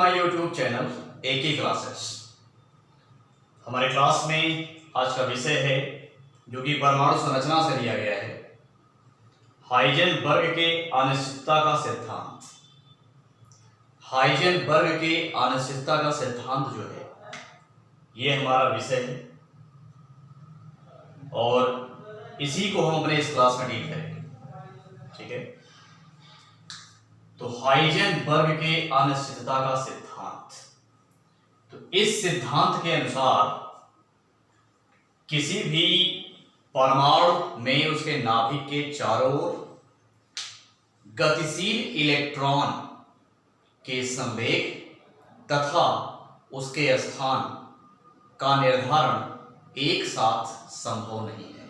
My YouTube channel AK classes. हमारे class में आज का विषय है जो कि परमाणु संरचना से लिया गया है, हाइजेनबर्ग के अनिश्चितता का सिद्धांत। हाइजेनबर्ग के अनिश्चितता का सिद्धांत जो है ये हमारा विषय है और इसी को हम अपने इस क्लास में डील करेंगे। ठीक है, तो हाइजेनबर्ग के अनिश्चितता का सिद्धांत। तो इस सिद्धांत के अनुसार किसी भी परमाणु में उसके नाभिक के चारों ओर गतिशील इलेक्ट्रॉन के संवेग तथा उसके स्थान का निर्धारण एक साथ संभव नहीं है।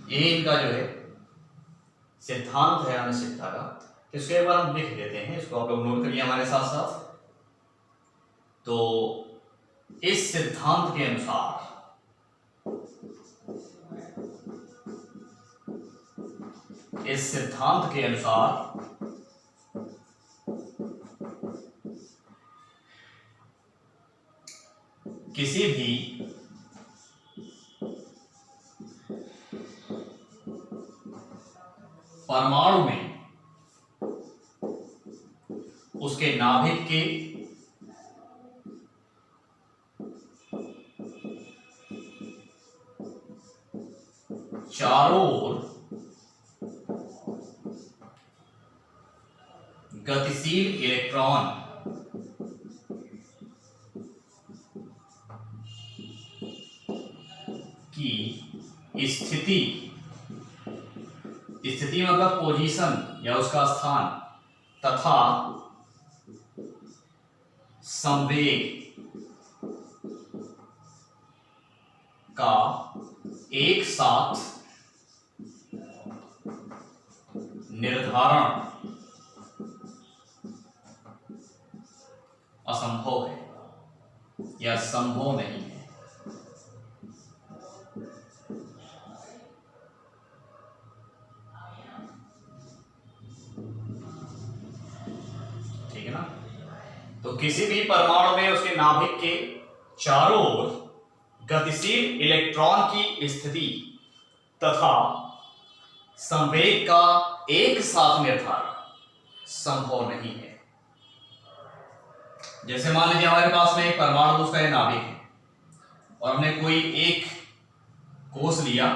ये इनका जो है सिद्धांत है अनिश्चितता का। इसको एक बार हम लिख देते हैं, इसको आप लोग नोट करिए हमारे साथ साथ। तो इस सिद्धांत के अनुसार किसी भी परमाणु में उसके नाभिक के चारों ओर गतिशील इलेक्ट्रॉन की स्थिति मतलब पोजीशन या उसका स्थान तथा संवेग का एक साथ निर्धारण असंभव है या संभव नहीं है। ठीक है ना। तो किसी भी परमाणु में उसके नाभिक के चारों ओर गतिशील इलेक्ट्रॉन की स्थिति तथा संवेग का एक साथ निर्धारण संभव नहीं है। जैसे मान लीजिए हमारे पास में एक परमाणु उसका ये नाभिक है और हमने कोई एक कोष लिया,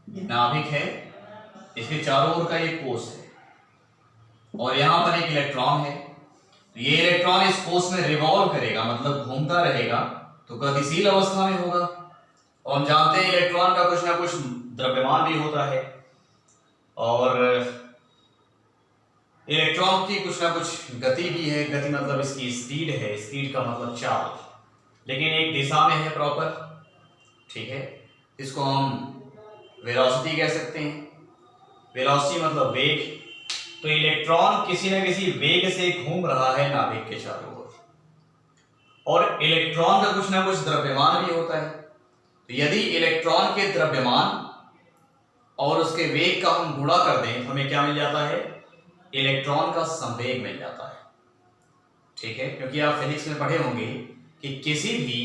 ये नाभिक है, इसके चारों ओर का एक कोष है और यहां पर एक इलेक्ट्रॉन है। तो ये इलेक्ट्रॉन इस कोष में रिवॉल्व करेगा, मतलब घूमता रहेगा, तो गतिशील अवस्था में होगा। और हम जानते हैं इलेक्ट्रॉन का कुछ ना कुछ द्रव्यमान भी होता है और इलेक्ट्रॉन की कुछ ना कुछ गति भी है। गति मतलब इसकी स्पीड है, स्पीड का मतलब चाल, लेकिन एक दिशा में है प्रॉपर। ठीक है, इसको हम वेलोसिटी कह सकते हैं। वेलोसिटी मतलब वेग। तो इलेक्ट्रॉन किसी न किसी वेग से घूम रहा है नाभिक के चारों ओर और इलेक्ट्रॉन का कुछ ना कुछ द्रव्यमान भी होता है। तो यदि इलेक्ट्रॉन के द्रव्यमान और उसके वेग का हम गुणा कर दें तो हमें क्या मिल जाता है? इलेक्ट्रॉन का संवेग मिल जाता है। ठीक है, क्योंकि आप फिजिक्स में पढ़े होंगे कि किसी भी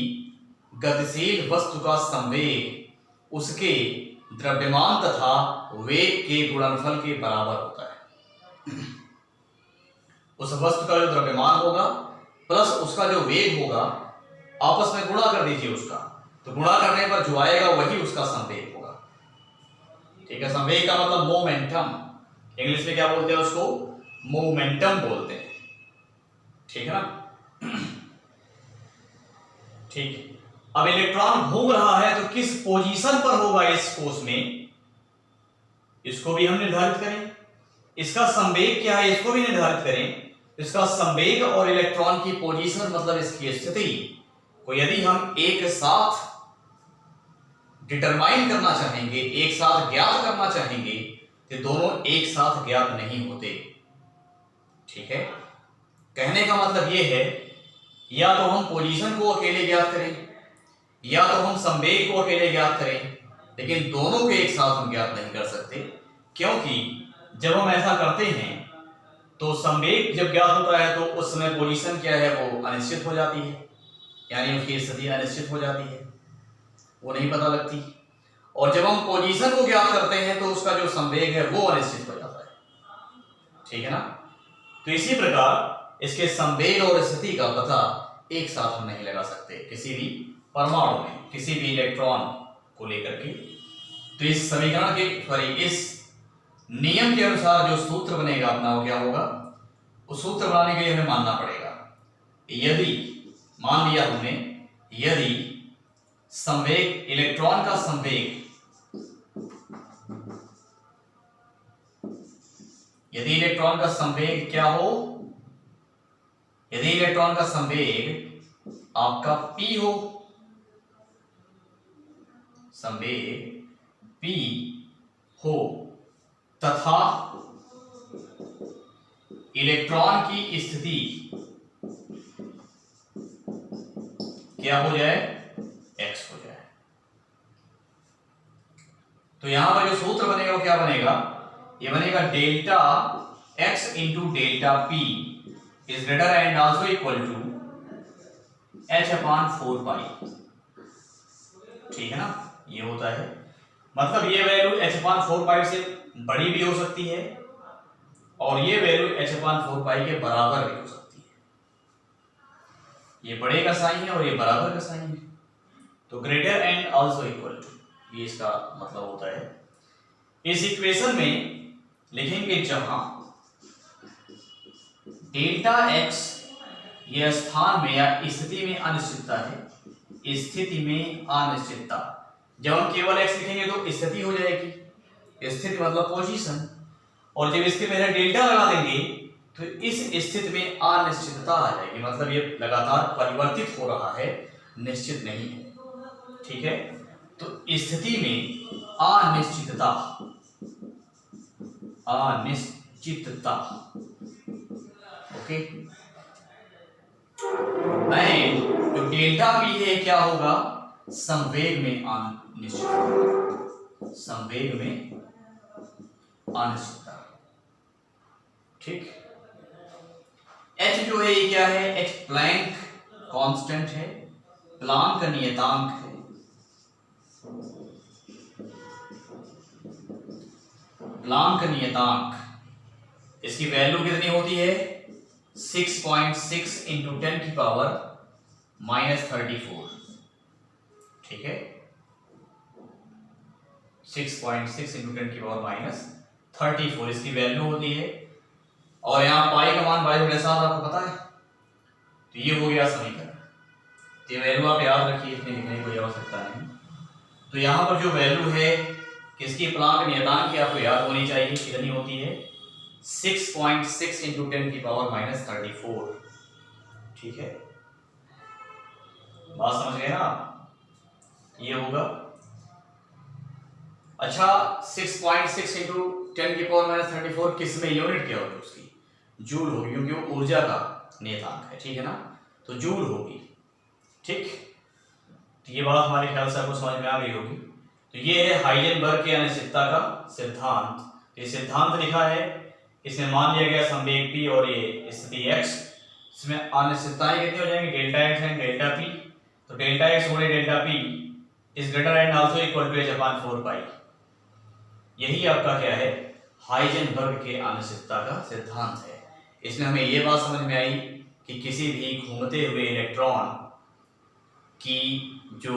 गतिशील वस्तु का संवेग उसके द्रव्यमान तथा वेग के गुणनफल के बराबर होता है। उस वस्तु का जो द्रव्यमान होगा प्लस उसका जो वेग होगा, आपस में गुणा कर दीजिए उसका, तो गुणा करने पर जो आएगा वही उसका संवेग होगा। ठीक है, संवेग का मतलब मोमेंटम, इंग्लिश में क्या बोलते हैं उसको? मोमेंटम बोलते हैं। ठीक है ना। ठीक, अब इलेक्ट्रॉन घूम रहा है तो किस पोजीशन पर होगा इस कोष में, इसको भी हम निर्धारित करें। इसका संवेग क्या है, इसको भी निर्धारित करें। इसका संवेग और इलेक्ट्रॉन की पोजीशन मतलब इसकी स्थिति को यदि हम एक साथ डिटरमाइन करना चाहेंगे, एक साथ ज्ञात करना चाहेंगे, तो दोनों एक साथ ज्ञात नहीं होते। ठीक है, कहने का मतलब यह है या तो हम पोजीशन को अकेले ज्ञात करें या तो हम संवेग को अकेले ज्ञात करें, लेकिन दोनों को एक साथ हम ज्ञात नहीं कर सकते, क्योंकि जब हम ऐसा करते हैं तो संवेग जब ज्ञात होता है तो उस समय पोजीशन क्या है वो अनिश्चित हो जाती है, यानी उसकी स्थिति अनिश्चित हो जाती है, वो नहीं पता लगती। और जब हम पोजीशन को ज्ञात करते हैं तो उसका जो संवेग है वो अनिश्चित हो जाता है, ठीक है ना। तो इसी प्रकार इसके संवेग और स्थिति का पता एक साथ हम नहीं लगा सकते किसी भी परमाणु में, किसी भी इलेक्ट्रॉन को लेकर के। तो इस समीकरण के इस नियम के अनुसार जो सूत्र बनेगा अपना वो क्या होगा, उस सूत्र बनाने के लिए हमें मानना पड़ेगा यदि, मान लिया हमने, यदि संवेग, इलेक्ट्रॉन का संवेग, यदि इलेक्ट्रॉन का संवेग क्या हो, यदि इलेक्ट्रॉन का संवेग आपका p हो, संवेग p हो तथा इलेक्ट्रॉन की स्थिति क्या हो जाए, x हो जाए, तो यहां पर जो सूत्र बनेगा वो क्या बनेगा, ये बनेगा delta x into delta p is greater and also equal to h/4 ठीक है ना। ये होता है, मतलब ये वैल्यू h/4 से बड़ी भी हो सकती है और ये वैल्यू h/4 के बराबर भी हो सकती है। ये बड़े का साइन है और ये बराबर का साइन है, तो greater and also equal to, ये इसका मतलब होता है। इस इक्वेशन में लिखेंगे जहां डेल्टा x ये स्थान में या स्थिति में अनिश्चितता है, स्थिति में अनिश्चितता, जब हम केवल x लिखेंगे तो स्थिति हो जाएगी, स्थिति मतलब पोजीशन, और जब इसके पहले डेल्टा लगा देंगे तो इस स्थिति में अनिश्चितता आ जाएगी, मतलब ये लगातार परिवर्तित हो रहा है, निश्चित नहीं है, ठीक है। तो स्थिति में अनिश्चितता, अनिश्चितता, ओके। एंड जो डेल्टा p है क्या होगा, संवेग में अनिश्चितता, संवेग में अनिश्चितता, ठीक। h जो है ये क्या है, h प्लैंक कांस्टेंट है, प्लैंक नियतांक है, प्लैंक नियतांक, इसकी वैल्यू कितनी होती है 6.6 इंटू 10 की पावर -34, ठीक है, 6.6 इंटू 10 की पावर -34 इसकी वैल्यू होती है। और यहाँ पाई का मान 22/7 आपको पता है, तो ये हो गया समीकरण। तो ये वैल्यू आप याद रखिए, इसमें लिखने की कोई आवश्यकता नहीं। तो यहाँ पर जो वैल्यू है किसकी, प्लैंक नियतांक की, आपको याद होनी चाहिए, कितनी होती है 6.6 इंटू 10 की पावर -34, ठीक है, बात समझ गए ना, ये होगा। अच्छा 6.6 इंटू 10 की पावर -34 किस में यूनिट क्या होगी, उसकी जूल होगी, क्योंकि वो ऊर्जा का नियतांक है, ठीक है ना, तो जूल होगी, ठीक। तो ये बात हमारे ख्याल से आपको समझ में आ गई होगी। तो ये है हाइजेनबर्ग के अनिश्चितता का सिद्धांत। ये सिद्धांत लिखा है, इसमें मान लिया गया संवेग p और ये स्थिति x, इसमें अनिश्चितताएं कितनी हो जाएंगी, delta x and delta p, तो डेल्टा x और delta p is greater and also equal to h/4 यही आपका क्या है, हाइजेनबर्ग के अनिश्चितता का सिद्धांत है। इसमें हमें ये बात समझ में आई कि किसी भी घूमते हुए इलेक्ट्रॉन की जो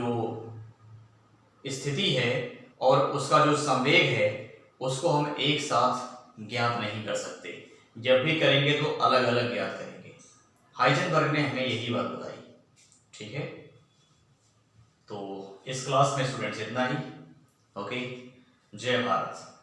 स्थिति है और उसका जो संवेग है उसको हम एक साथ ज्ञात नहीं कर सकते, जब भी करेंगे तो अलग अलग ज्ञात करेंगे। हाइजेनबर्ग ने हमें यही बात बताई, ठीक है। तो इस क्लास में स्टूडेंट्स इतना ही, ओके, जय भारत।